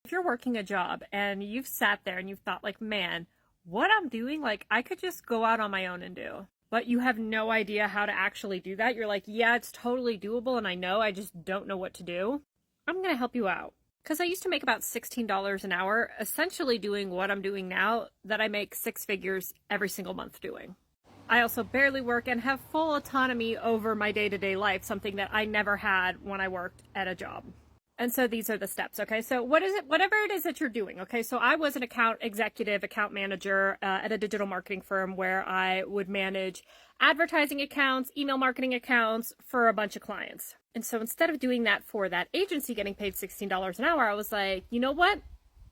If you're working a job and you've sat there and you've thought like, man, what I'm doing, like I could just go out on my own and do, but you have no idea how to actually do that. You're like, yeah, it's totally doable. And I know, I just don't know what to do. I'm going to help you out. Because I used to make about $16 an hour, essentially doing what I'm doing now that I make six figures every single month doing. I also barely work and have full autonomy over my day-to-day life, something that I never had when I worked at a job. And so these are the steps, okay? So what is it, whatever it is that you're doing, okay? So I was an account executive, account manager at a digital marketing firm where I would manage advertising accounts, email marketing accounts for a bunch of clients. And so instead of doing that for that agency getting paid $16 an hour, I was like, you know what?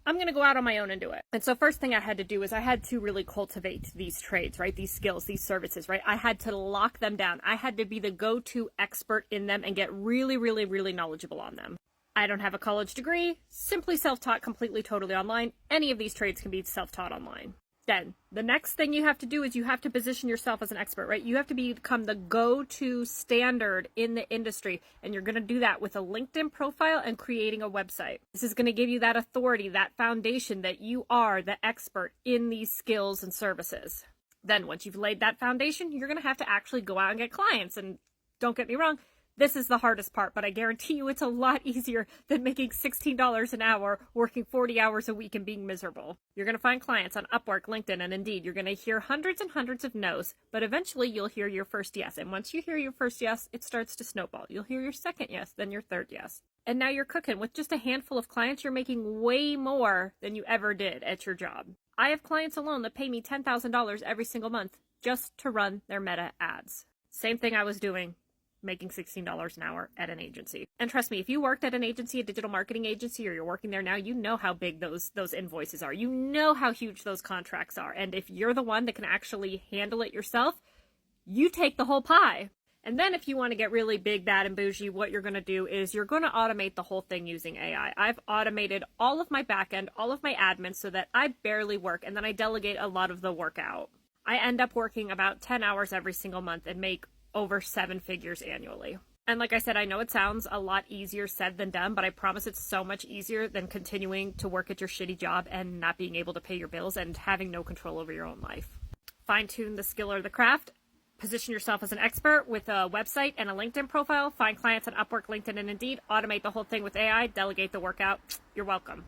I'm going to go out on my own and do it. And so first thing I had to do is I had to really cultivate these trades, right? These skills, these services, right? I had to lock them down. I had to be the go-to expert in them and get really, really, really knowledgeable on them. I don't have a college degree, simply self-taught, completely, totally online. Any of these trades can be self-taught online. Then the next thing you have to do is you have to position yourself as an expert, right? You have to become the go-to standard in the industry. And you're going to do that with a LinkedIn profile and creating a website. This is going to give you that authority, that foundation that you are the expert in these skills and services. Then once you've laid that foundation, you're going to have to actually go out and get clients. And don't get me wrong, this is the hardest part, but I guarantee you it's a lot easier than making $16 an hour, working 40 hours a week and being miserable. You're going to find clients on Upwork, LinkedIn, and Indeed. You're going to hear hundreds and hundreds of no's, but eventually you'll hear your first yes. And once you hear your first yes, it starts to snowball. You'll hear your second yes, then your third yes. And now you're cooking. With just a handful of clients, you're making way more than you ever did at your job. I have clients alone that pay me $10,000 every single month just to run their Meta ads. Same thing I was doing, making $16 an hour at an agency. And trust me, if you worked at an agency, a digital marketing agency, or you're working there now, you know how big those invoices are. You know how huge those contracts are. And if you're the one that can actually handle it yourself, you take the whole pie. And then if you want to get really big, bad, and bougie, what you're going to do is you're going to automate the whole thing using AI. I've automated all of my backend, all of my admin so that I barely work, and then I delegate a lot of the work out. I end up working about 10 hours every single month and make over 7 figures annually. And like I said, I know it sounds a lot easier said than done, but I promise it's so much easier than continuing to work at your shitty job and not being able to pay your bills and having no control over your own life. Fine-tune the skill or the craft. Position yourself as an expert with a website and a LinkedIn profile. Find clients on Upwork, LinkedIn, and Indeed. Automate the whole thing with AI. Delegate the workout. You're welcome.